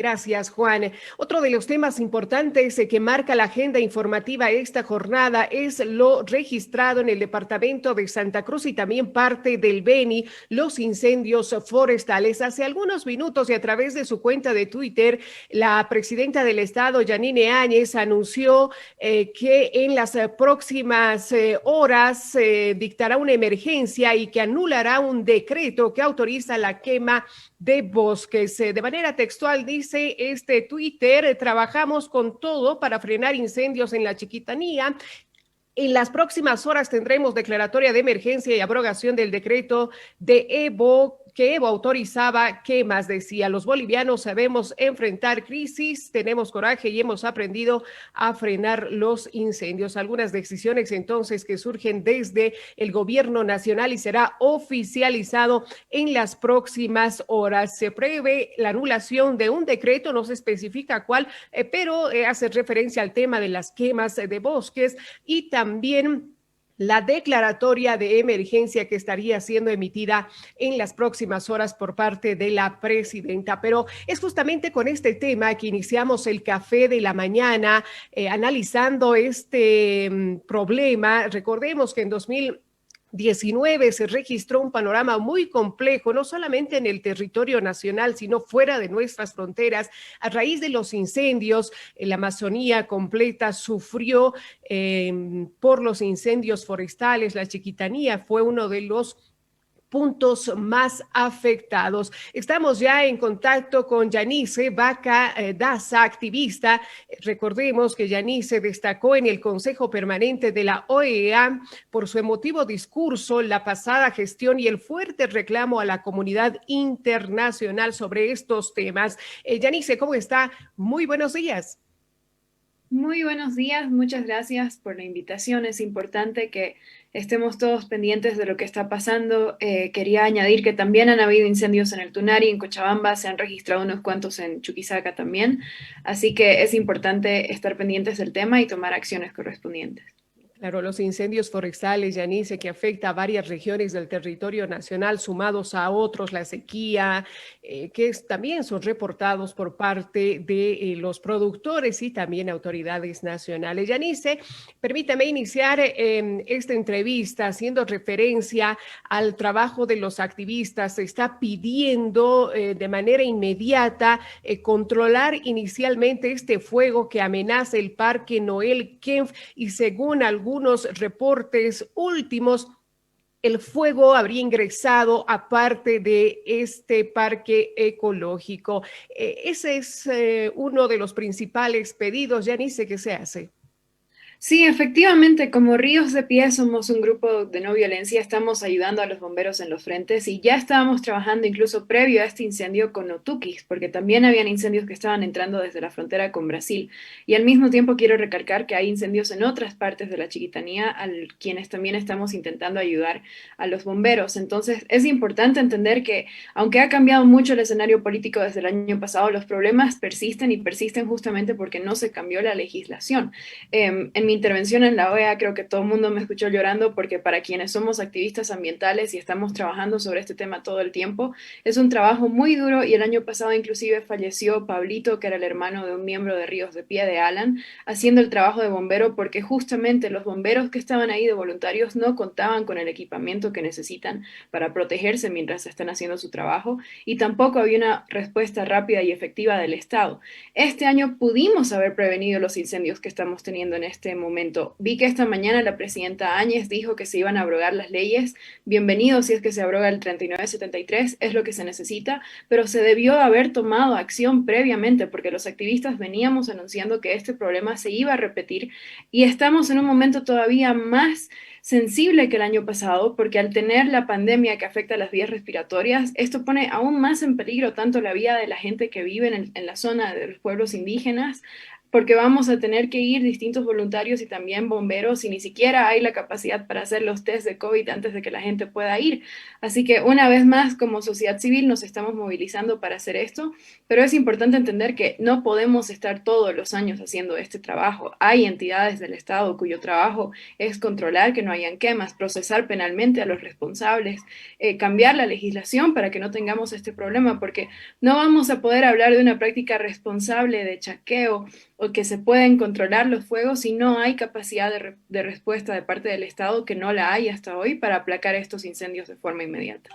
Gracias, Juan. Otro de los temas importantes que marca la agenda informativa esta jornada es lo registrado en el departamento de Santa Cruz y también parte del Beni, los incendios forestales. Hace algunos minutos y a través de su cuenta de Twitter, la presidenta del estado, Yanine Áñez, anunció que en las próximas horas dictará una emergencia y que anulará un decreto que autoriza la quema de bosques. De manera textual dice este Twitter: trabajamos con todo para frenar incendios en la Chiquitanía. En las próximas horas tendremos declaratoria de emergencia y abrogación del decreto de Evo que Evo autorizaba quemas. Decía: los bolivianos sabemos enfrentar crisis, tenemos coraje y hemos aprendido a frenar los incendios. Algunas decisiones entonces que surgen desde el gobierno nacional y será oficializado en las próximas horas. Se prevé la anulación de un decreto, no se especifica cuál, pero hace referencia al tema de las quemas de bosques y también la declaratoria de emergencia que estaría siendo emitida en las próximas horas por parte de la presidenta. Pero es justamente con este tema que iniciamos el café de la mañana, analizando este problema. Recordemos que en 2019 se registró un panorama muy complejo, no solamente en el territorio nacional, sino fuera de nuestras fronteras. A raíz de los incendios, la Amazonía completa sufrió por los incendios forestales. La Chiquitanía fue uno de los puntos más afectados. Estamos ya en contacto con Yanice Vaca Daza, activista. Recordemos que Yanice destacó en el Consejo Permanente de la OEA por su emotivo discurso, la pasada gestión y el fuerte reclamo a la comunidad internacional sobre estos temas. Yanice, ¿cómo está? Muy buenos días. Muy buenos días, muchas gracias por la invitación. Es importante que estemos todos pendientes de lo que está pasando. Quería añadir que también han habido incendios en el Tunari, en Cochabamba, se han registrado unos cuantos en Chuquisaca también, así que es importante estar pendientes del tema y tomar acciones correspondientes. Claro, los incendios forestales, Yanice, que afecta a varias regiones del territorio nacional, sumados a otros, la sequía, también son reportados por parte de los productores y también autoridades nacionales. Yanice, permítame iniciar esta entrevista haciendo referencia al trabajo de los activistas. Se está pidiendo de manera inmediata controlar inicialmente este fuego que amenaza el Parque Noel Kempff y según algunos reportes últimos, el fuego habría ingresado a parte de este parque ecológico. Ese es uno de los principales pedidos, ya ni sé qué se hace. Sí, efectivamente, como Ríos de Pie somos un grupo de no violencia, estamos ayudando a los bomberos en los frentes y ya estábamos trabajando incluso previo a este incendio con Otukis, porque también habían incendios que estaban entrando desde la frontera con Brasil. Y al mismo tiempo quiero recalcar que hay incendios en otras partes de la Chiquitanía, a quienes también estamos intentando ayudar a los bomberos. Entonces, es importante entender que, aunque ha cambiado mucho el escenario político desde el año pasado, los problemas persisten y persisten justamente porque no se cambió la legislación. En mi intervención en la OEA creo que todo el mundo me escuchó llorando porque para quienes somos activistas ambientales y estamos trabajando sobre este tema todo el tiempo, es un trabajo muy duro y el año pasado inclusive falleció Pablito, que era el hermano de un miembro de Ríos de Pie de Alan, haciendo el trabajo de bombero porque justamente los bomberos que estaban ahí de voluntarios no contaban con el equipamiento que necesitan para protegerse mientras están haciendo su trabajo y tampoco había una respuesta rápida y efectiva del Estado. Este año pudimos haber prevenido los incendios que estamos teniendo en este momento. Vi que esta mañana la presidenta Áñez dijo que se iban a abrogar las leyes. Bienvenido si es que se abroga el 3973, es lo que se necesita, pero se debió haber tomado acción previamente porque los activistas veníamos anunciando que este problema se iba a repetir y estamos en un momento todavía más sensible que el año pasado, porque al tener la pandemia que afecta a las vías respiratorias, esto pone aún más en peligro tanto la vida de la gente que vive en la zona de los pueblos indígenas, porque vamos a tener que ir distintos voluntarios y también bomberos y ni siquiera hay la capacidad para hacer los test de COVID antes de que la gente pueda ir. Así que una vez más, como sociedad civil, nos estamos movilizando para hacer esto, pero es importante entender que no podemos estar todos los años haciendo este trabajo. Hay entidades del Estado cuyo trabajo es controlar que no hayan quemas, procesar penalmente a los responsables, cambiar la legislación para que no tengamos este problema, porque no vamos a poder hablar de una práctica responsable de chaqueo o que se pueden controlar los fuegos si no hay capacidad de respuesta de parte del Estado, que no la hay hasta hoy, para aplacar estos incendios de forma inmediata.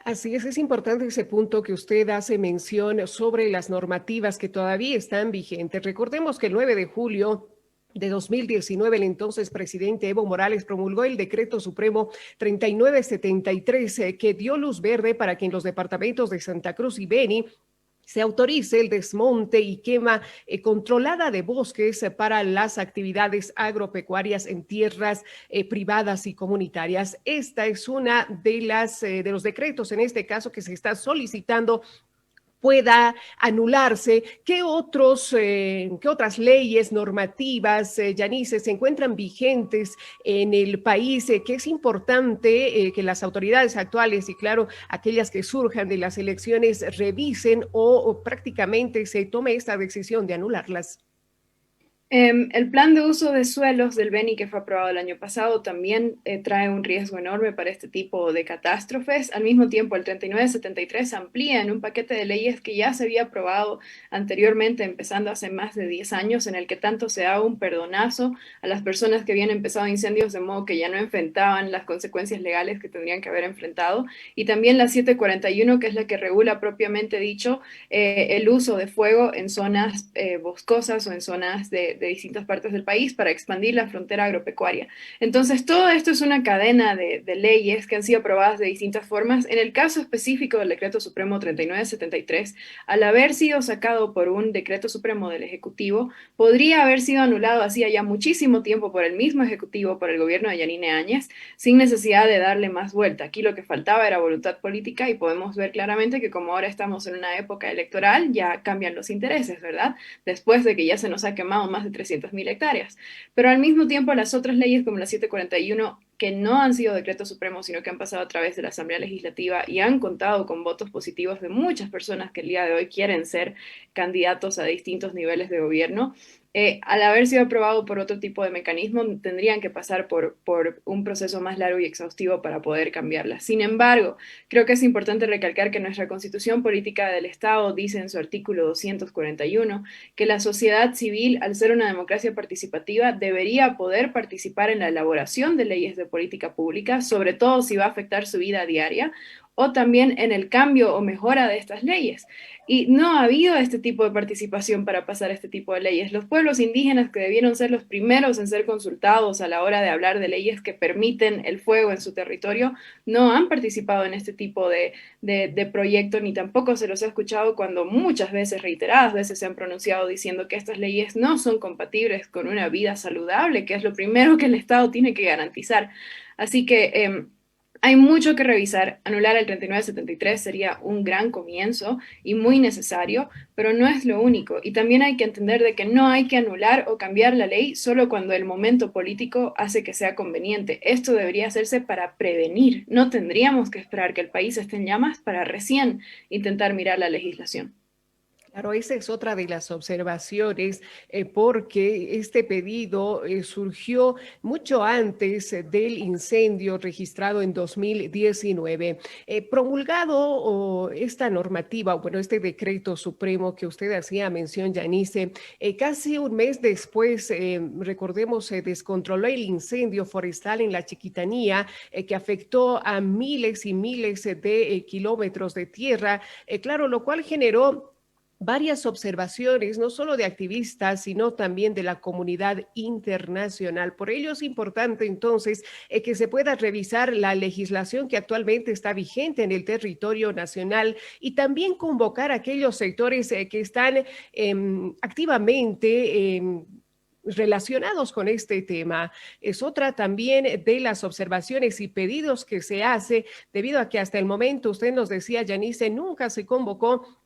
Así es importante ese punto que usted hace mención sobre las normativas que todavía están vigentes. Recordemos que el 9 de julio de 2019, el entonces presidente Evo Morales promulgó el Decreto Supremo 3973, que dio luz verde para que en los departamentos de Santa Cruz y Beni se autorice el desmonte y quema controlada de bosques para las actividades agropecuarias en tierras privadas y comunitarias. Esta es una de los decretos, en este caso, que se está solicitando pueda anularse. ¿Qué otras leyes normativas, Yanice, se encuentran vigentes en el país? Que es importante que las autoridades actuales y, claro, aquellas que surjan de las elecciones revisen o prácticamente se tome esta decisión de anularlas. El plan de uso de suelos del Beni que fue aprobado el año pasado también trae un riesgo enorme para este tipo de catástrofes. Al mismo tiempo, el 3973 amplía en un paquete de leyes que ya se había aprobado anteriormente, empezando hace más de 10 años, en el que tanto se da un perdonazo a las personas que habían empezado incendios de modo que ya no enfrentaban las consecuencias legales que tendrían que haber enfrentado. Y también la 741, que es la que regula propiamente dicho el uso de fuego en zonas boscosas o en zonas de distintas partes del país para expandir la frontera agropecuaria. Entonces, todo esto es una cadena de leyes que han sido aprobadas de distintas formas. En el caso específico del Decreto Supremo 3973, al haber sido sacado por un Decreto Supremo del Ejecutivo, podría haber sido anulado hacía ya muchísimo tiempo por el mismo Ejecutivo, por el gobierno de Yanine Áñez, sin necesidad de darle más vuelta. Aquí lo que faltaba era voluntad política y podemos ver claramente que como ahora estamos en una época electoral, ya cambian los intereses, ¿verdad? Después de que ya se nos ha quemado más de 300.000 hectáreas. Pero al mismo tiempo las otras leyes como la 741, que no han sido decretos supremos, sino que han pasado a través de la Asamblea Legislativa y han contado con votos positivos de muchas personas que el día de hoy quieren ser candidatos a distintos niveles de gobierno, al haber sido aprobado por otro tipo de mecanismo, tendrían que pasar por un proceso más largo y exhaustivo para poder cambiarlas. Sin embargo, creo que es importante recalcar que nuestra Constitución Política del Estado dice en su artículo 241 que la sociedad civil, al ser una democracia participativa, debería poder participar en la elaboración de leyes de política pública, sobre todo si va a afectar su vida diaria, o también en el cambio o mejora de estas leyes. Y no ha habido este tipo de participación para pasar este tipo de leyes. Los pueblos indígenas, que debieron ser los primeros en ser consultados a la hora de hablar de leyes que permiten el fuego en su territorio, no han participado en este tipo de proyecto, ni tampoco se los ha escuchado cuando muchas veces, reiteradas veces, se han pronunciado diciendo que estas leyes no son compatibles con una vida saludable, que es lo primero que el Estado tiene que garantizar. Así que hay mucho que revisar. Anular el 3973 sería un gran comienzo y muy necesario, pero no es lo único. Y también hay que entender de que no hay que anular o cambiar la ley solo cuando el momento político hace que sea conveniente. Esto debería hacerse para prevenir. No tendríamos que esperar que el país esté en llamas para recién intentar mirar la legislación. Claro, esa es otra de las observaciones, porque este pedido surgió mucho antes del incendio registrado en 2019. Promulgado esta normativa, bueno, este decreto supremo que usted hacía mención, Yanice, casi un mes después, recordemos, se descontroló el incendio forestal en la Chiquitanía, que afectó a miles y miles de kilómetros de tierra, claro, lo cual generó varias observaciones, no solo de activistas, sino también de la comunidad internacional. Por ello es importante entonces que se pueda revisar la legislación que actualmente está vigente en el territorio nacional y también convocar a aquellos sectores que están activamente relacionados con este tema. Es otra también de las observaciones y pedidos que se hace, debido a que hasta el momento, usted nos decía, Yanice, nunca se convocó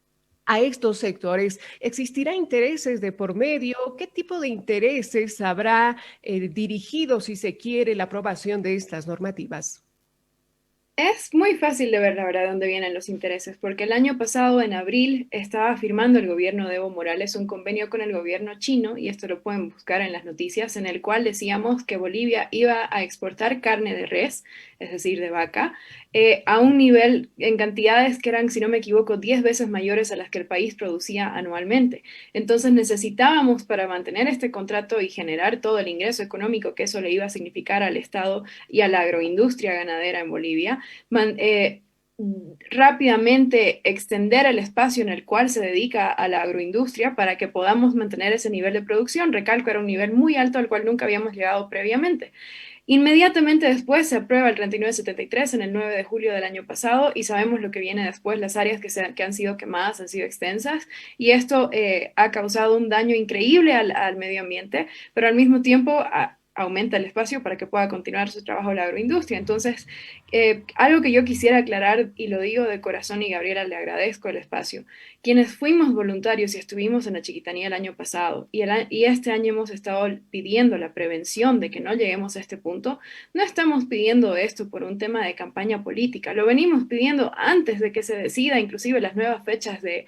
a estos sectores. ¿Existirá intereses de por medio? ¿Qué tipo de intereses habrá dirigido, si se quiere, la aprobación de estas normativas? Es muy fácil de ver, la verdad, dónde vienen los intereses, porque el año pasado, en abril, estaba firmando el gobierno de Evo Morales un convenio con el gobierno chino, y esto lo pueden buscar en las noticias, en el cual decíamos que Bolivia iba a exportar carne de res, es decir, de vaca, a un nivel en cantidades que eran, si no me equivoco, 10 veces mayores a las que el país producía anualmente. Entonces necesitábamos, para mantener este contrato y generar todo el ingreso económico que eso le iba a significar al Estado y a la agroindustria ganadera en Bolivia, man, eh, rápidamente extender el espacio en el cual se dedica a la agroindustria para que podamos mantener ese nivel de producción. Recalco, era un nivel muy alto al cual nunca habíamos llegado previamente. Inmediatamente después se aprueba el 3973 en el 9 de julio del año pasado, y sabemos lo que viene después. Las áreas que han sido quemadas han sido extensas, y esto ha causado un daño increíble al medio ambiente, pero al mismo tiempo aumenta el espacio para que pueda continuar su trabajo la agroindustria. Entonces, algo que yo quisiera aclarar, y lo digo de corazón, y Gabriela, le agradezco el espacio: quienes fuimos voluntarios y estuvimos en la Chiquitanía el año pasado, y este año hemos estado pidiendo la prevención de que no lleguemos a este punto, no estamos pidiendo esto por un tema de campaña política, lo venimos pidiendo antes de que se decida inclusive las nuevas fechas de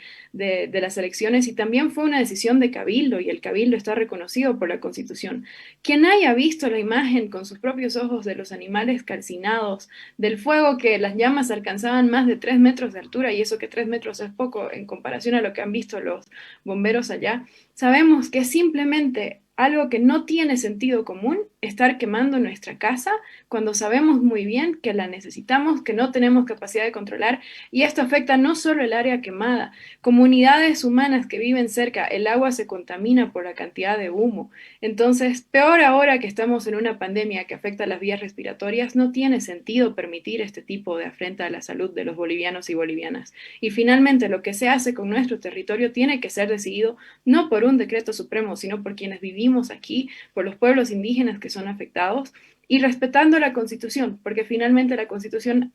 las elecciones, y también fue una decisión de Cabildo, y el Cabildo está reconocido por la Constitución. Quien haya visto la imagen con sus propios ojos de los animales calcinados, del fuego, que las llamas alcanzaban más de 3 metros de altura, y eso que 3 metros es poco en comparación a lo que han visto los bomberos allá, sabemos que es simplemente algo que no tiene sentido común estar quemando nuestra casa cuando sabemos muy bien que la necesitamos, que no tenemos capacidad de controlar, y esto afecta no solo el área quemada, comunidades humanas que viven cerca, el agua se contamina por la cantidad de humo. Entonces, peor ahora que estamos en una pandemia que afecta las vías respiratorias, no tiene sentido permitir este tipo de afrenta a la salud de los bolivianos y bolivianas. Y finalmente, lo que se hace con nuestro territorio tiene que ser decidido no por un decreto supremo, sino por quienes vivimos aquí, por los pueblos indígenas que son afectados, y respetando la Constitución, porque finalmente la Constitución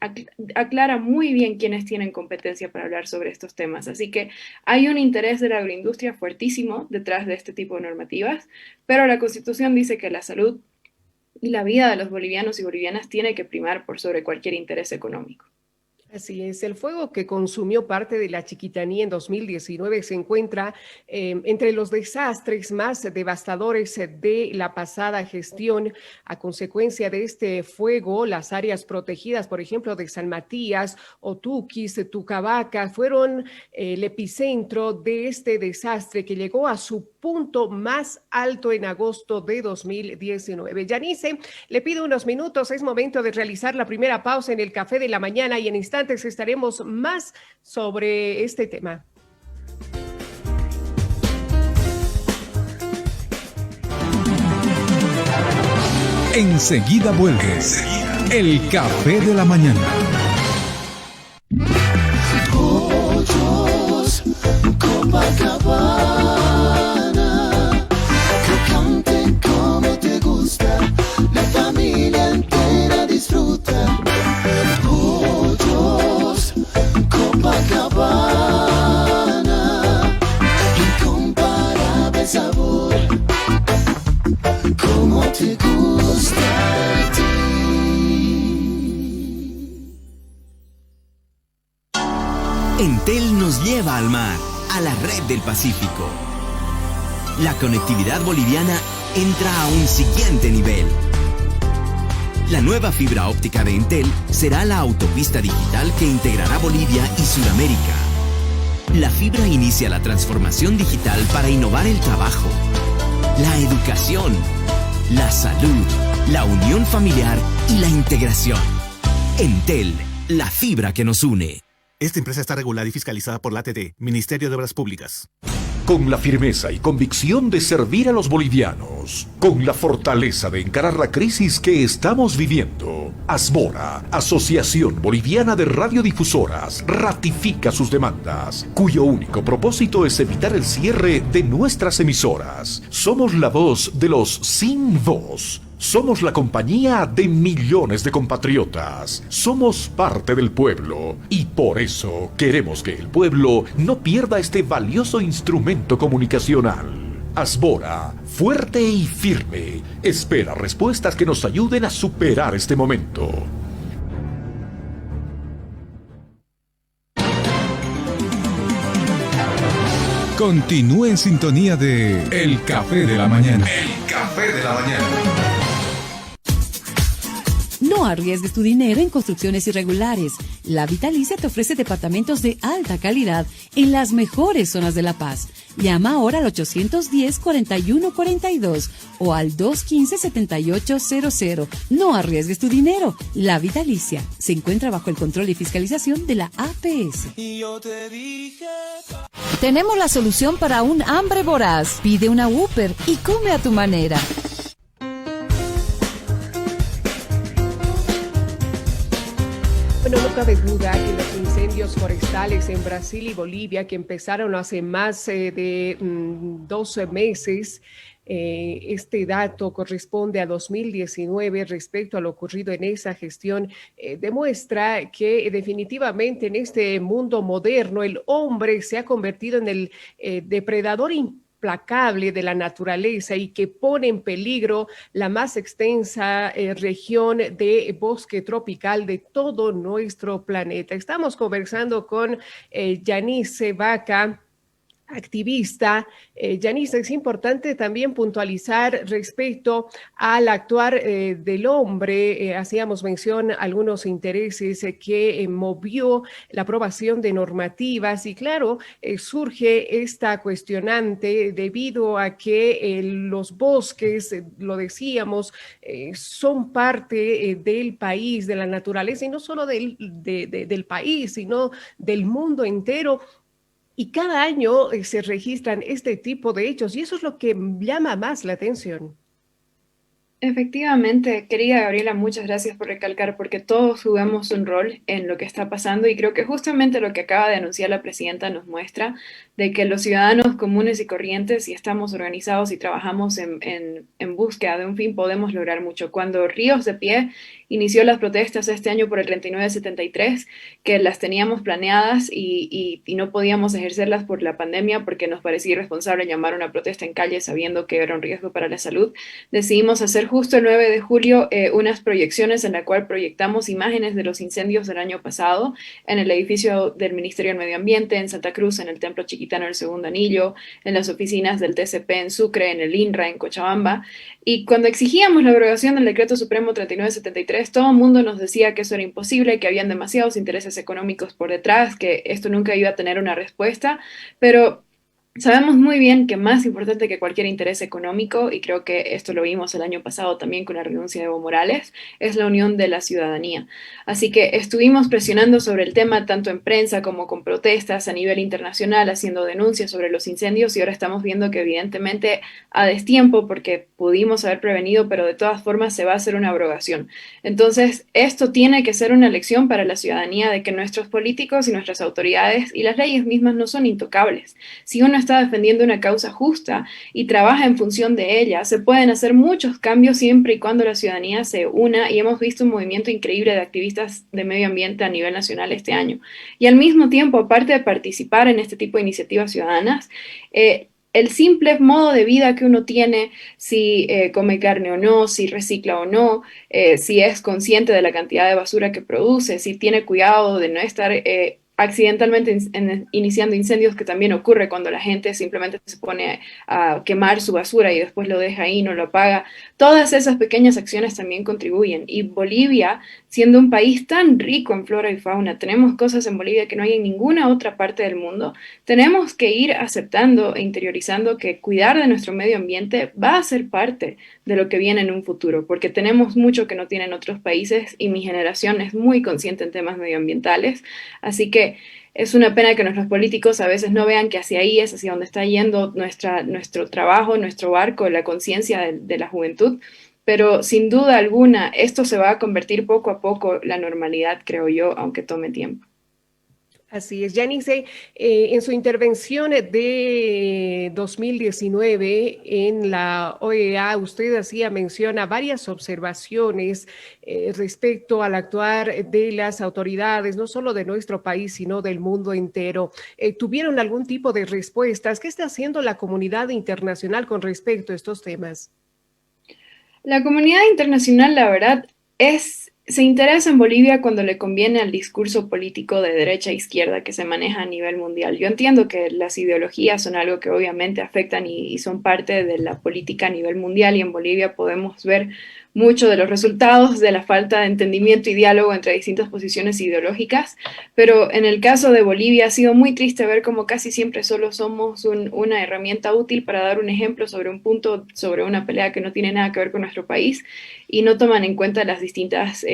aclara muy bien quiénes tienen competencia para hablar sobre estos temas. Así que hay un interés de la agroindustria fuertísimo detrás de este tipo de normativas, pero la Constitución dice que la salud y la vida de los bolivianos y bolivianas tiene que primar por sobre cualquier interés económico. Así es, el fuego que consumió parte de la Chiquitanía en 2019 se encuentra entre los desastres más devastadores de la pasada gestión. A consecuencia de este fuego, las áreas protegidas, por ejemplo, de San Matías, Otuquis, Tucabaca, fueron el epicentro de este desastre que llegó a su punto más alto en agosto de 2019. Yanice, le pido unos minutos, es momento de realizar la primera pausa en el Café de la Mañana, y en instantes estaremos más sobre este tema. Enseguida vuelve el Café de la Mañana. Hoyos, Copacabana, que canten como te gusta, la familia entera disfruta. Hoyos, Copacabana, incomparable sabor, como te gusta a ti. Entel nos lleva al mar, a la red del Pacífico. La conectividad boliviana entra a un siguiente nivel. La nueva fibra óptica de Entel será la autopista digital que integrará Bolivia y Sudamérica. La fibra inicia la transformación digital para innovar el trabajo, la educación, la salud, la unión familiar y la integración. Entel, la fibra que nos une. Esta empresa está regulada y fiscalizada por la ATT, Ministerio de Obras Públicas. Con la firmeza y convicción de servir a los bolivianos, con la fortaleza de encarar la crisis que estamos viviendo, Asbora, Asociación Boliviana de Radiodifusoras, ratifica sus demandas, cuyo único propósito es evitar el cierre de nuestras emisoras. Somos la voz de los sin voz. Somos la compañía de millones de compatriotas. Somos parte del pueblo y por eso queremos que el pueblo no pierda este valioso instrumento comunicacional. Asbora, fuerte y firme, espera respuestas que nos ayuden a superar este momento. Continúe en sintonía de El Café de la Mañana. El Café de la Mañana. No arriesgues tu dinero en construcciones irregulares. La Vitalicia te ofrece departamentos de alta calidad en las mejores zonas de La Paz. Llama ahora al 810-4142 o al 215-7800. No arriesgues tu dinero. La Vitalicia se encuentra bajo el control y fiscalización de la APS. Tenemos la solución para un hambre voraz. Pide una Whopper y come a tu manera. Bueno, no cabe duda que los incendios forestales en Brasil y Bolivia, que empezaron hace más de 12 meses, este dato corresponde a 2019 respecto a lo ocurrido en esa gestión, demuestra que definitivamente en este mundo moderno el hombre se ha convertido en el depredador implacable de la naturaleza y que pone en peligro la más extensa región de bosque tropical de todo nuestro planeta. Estamos conversando con Yanice Vaca, activista. Yanice, es importante también puntualizar respecto al actuar del hombre. Hacíamos mención a algunos intereses que movió la aprobación de normativas y claro, surge esta cuestionante debido a que los bosques, lo decíamos, son parte del país, de la naturaleza y no solo del país, sino del mundo entero. Y cada año se registran este tipo de hechos y eso es lo que llama más la atención. Efectivamente, querida Gabriela, muchas gracias por recalcar, porque todos jugamos un rol en lo que está pasando y creo que justamente lo que acaba de anunciar la presidenta nos muestra de que los ciudadanos comunes y corrientes, si estamos organizados y trabajamos en búsqueda de un fin, podemos lograr mucho. Cuando Ríos de Pie inició las protestas este año por el 3973, que las teníamos planeadas y no podíamos ejercerlas por la pandemia porque nos parecía irresponsable llamar a una protesta en calle sabiendo que era un riesgo para la salud, decidimos hacer justo el 9 de julio unas proyecciones en la cual proyectamos imágenes de los incendios del año pasado en el edificio del Ministerio del Medio Ambiente, en Santa Cruz, en el Templo Chiquitano del Segundo Anillo, en las oficinas del TCP en Sucre, en el INRA, en Cochabamba. Y cuando exigíamos la abrogación del Decreto Supremo 3973, todo el mundo nos decía que eso era imposible, que habían demasiados intereses económicos por detrás, que esto nunca iba a tener una respuesta, pero sabemos muy bien que más importante que cualquier interés económico, y creo que esto lo vimos el año pasado también con la renuncia de Evo Morales, es la unión de la ciudadanía. Así que estuvimos presionando sobre el tema tanto en prensa como con protestas a nivel internacional, haciendo denuncias sobre los incendios y ahora estamos viendo que evidentemente a destiempo, porque pudimos haber prevenido, pero de todas formas se va a hacer una abrogación. Entonces, esto tiene que ser una lección para la ciudadanía de que nuestros políticos y nuestras autoridades y las leyes mismas no son intocables. Si uno está defendiendo una causa justa y trabaja en función de ella, se pueden hacer muchos cambios siempre y cuando la ciudadanía se una y hemos visto un movimiento increíble de activistas de medio ambiente a nivel nacional este año. Y al mismo tiempo, aparte de participar en este tipo de iniciativas ciudadanas, el simple modo de vida que uno tiene, si come carne o no, si recicla o no, si es consciente de la cantidad de basura que produce, si tiene cuidado de no estar accidentalmente iniciando incendios, que también ocurre cuando la gente simplemente se pone a quemar su basura y después lo deja ahí y no lo apaga. Todas esas pequeñas acciones también contribuyen. Y Bolivia, siendo un país tan rico en flora y fauna, tenemos cosas en Bolivia que no hay en ninguna otra parte del mundo, tenemos que ir aceptando e interiorizando que cuidar de nuestro medio ambiente va a ser parte de lo que viene en un futuro, porque tenemos mucho que no tienen otros países y mi generación es muy consciente en temas medioambientales, así que es una pena que nuestros políticos a veces no vean que hacia ahí es hacia donde está yendo nuestro trabajo, nuestro barco, la conciencia de la juventud, pero sin duda alguna esto se va a convertir poco a poco la normalidad, creo yo, aunque tome tiempo. Así es, Yanice, en su intervención de 2019 en la OEA, usted hacía mención a varias observaciones respecto al actuar de las autoridades, no solo de nuestro país, sino del mundo entero. ¿Tuvieron algún tipo de respuestas? ¿Qué está haciendo la comunidad internacional con respecto a estos temas? La comunidad internacional, la verdad, se interesa en Bolivia cuando le conviene al discurso político de derecha e izquierda que se maneja a nivel mundial. Yo entiendo que las ideologías son algo que obviamente afectan y son parte de la política a nivel mundial, y en Bolivia podemos ver mucho de los resultados de la falta de entendimiento y diálogo entre distintas posiciones ideológicas, pero en el caso de Bolivia ha sido muy triste ver cómo casi siempre solo somos una herramienta útil para dar un ejemplo sobre un punto, sobre una pelea que no tiene nada que ver con nuestro país, y no toman en cuenta las distintas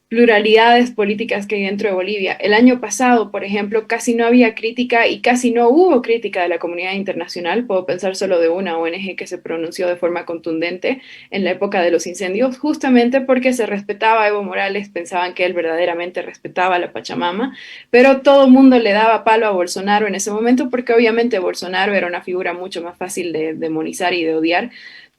pluralidades políticas que hay dentro de Bolivia. El año pasado, por ejemplo, casi no había crítica y casi no hubo crítica de la comunidad internacional. Puedo pensar solo de una ONG que se pronunció de forma contundente en la época de los incendios, justamente porque se respetaba a Evo Morales, pensaban que él verdaderamente respetaba a la Pachamama, pero todo el mundo le daba palo a Bolsonaro en ese momento porque obviamente Bolsonaro era una figura mucho más fácil de demonizar y de odiar.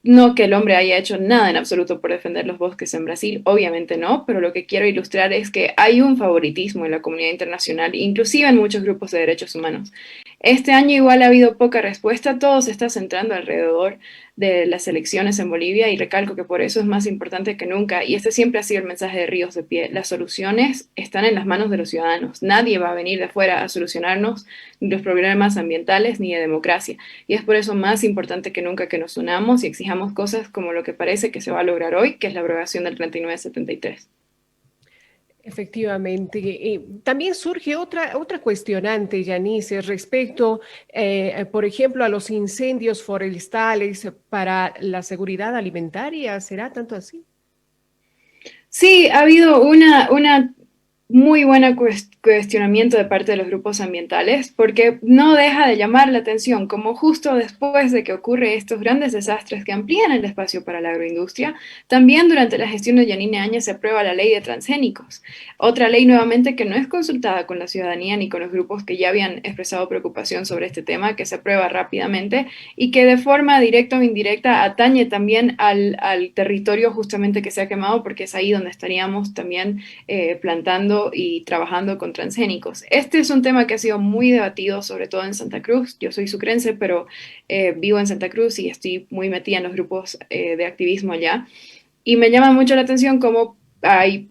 No que el hombre haya hecho nada en absoluto por defender los bosques en Brasil, obviamente no, pero lo que quiero ilustrar es que hay un favoritismo en la comunidad internacional, inclusive en muchos grupos de derechos humanos. Este año igual ha habido poca respuesta, todo se está centrando alrededor de las elecciones en Bolivia, y recalco que por eso es más importante que nunca, y este siempre ha sido el mensaje de Ríos de Pie: las soluciones están en las manos de los ciudadanos, nadie va a venir de afuera a solucionarnos ni los problemas ambientales ni de democracia, y es por eso más importante que nunca que nos unamos y exijamos cosas como lo que parece que se va a lograr hoy, que es la abrogación del 3973. Efectivamente. También surge otra cuestionante, Yanice, respecto, por ejemplo, a los incendios forestales para la seguridad alimentaria. ¿Será tanto así? Sí, ha habido una muy buen cuestionamiento de parte de los grupos ambientales, porque no deja de llamar la atención como justo después de que ocurre estos grandes desastres que amplían el espacio para la agroindustria, también durante la gestión de Yanine Áñez se aprueba la ley de transgénicos, otra ley nuevamente que no es consultada con la ciudadanía ni con los grupos que ya habían expresado preocupación sobre este tema, que se aprueba rápidamente y que de forma directa o indirecta atañe también al territorio justamente que se ha quemado, porque es ahí donde estaríamos también plantando y trabajando con transgénicos. Este es un tema que ha sido muy debatido, sobre todo en Santa Cruz. Yo soy sucrense, pero vivo en Santa Cruz y estoy muy metida en los grupos de activismo allá. Y me llama mucho la atención cómo hay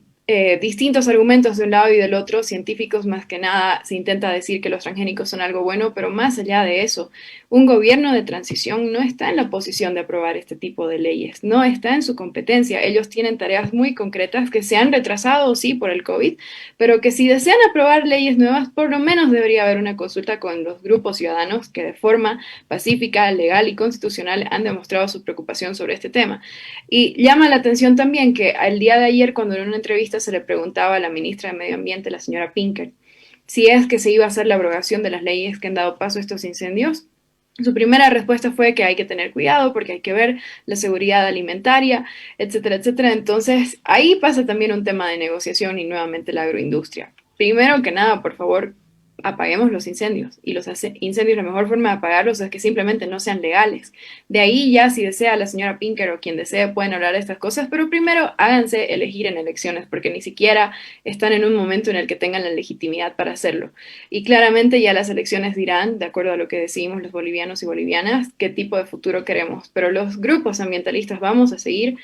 distintos argumentos de un lado y del otro, científicos más que nada. Se intenta decir que los transgénicos son algo bueno, pero más allá de eso, un gobierno de transición no está en la posición de aprobar este tipo de leyes, no está en su competencia. Ellos tienen tareas muy concretas que se han retrasado, sí, por el COVID, pero que si desean aprobar leyes nuevas, por lo menos debería haber una consulta con los grupos ciudadanos que de forma pacífica, legal y constitucional han demostrado su preocupación sobre este tema. Y llama la atención también que el día de ayer, cuando en una entrevista se le preguntaba a la ministra de Medio Ambiente, la señora Pinker, si es que se iba a hacer la abrogación de las leyes que han dado paso a estos incendios, su primera respuesta fue que hay que tener cuidado porque hay que ver la seguridad alimentaria, etcétera, etcétera. Entonces, ahí pasa también un tema de negociación y nuevamente la agroindustria. Primero que nada, por favor, apaguemos los incendios, y los incendios, la mejor forma de apagarlos es que simplemente no sean legales. De ahí ya, si desea la señora Pinker o quien desee, pueden hablar de estas cosas, pero primero háganse elegir en elecciones, porque ni siquiera están en un momento en el que tengan la legitimidad para hacerlo. Y claramente ya las elecciones dirán, de acuerdo a lo que decidimos los bolivianos y bolivianas, qué tipo de futuro queremos. Pero los grupos ambientalistas vamos a seguir,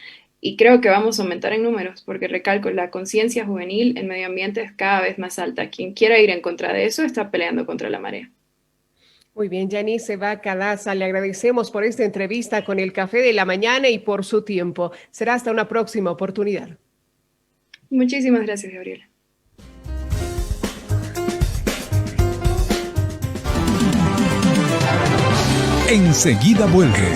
y creo que vamos a aumentar en números, porque recalco, la conciencia juvenil en medio ambiente es cada vez más alta. Quien quiera ir en contra de eso está peleando contra la marea. Muy bien, Yanice Vaca Daza, le agradecemos por esta entrevista con el Café de la Mañana y por su tiempo. Será hasta una próxima oportunidad. Muchísimas gracias, Gabriela. Enseguida vuelve.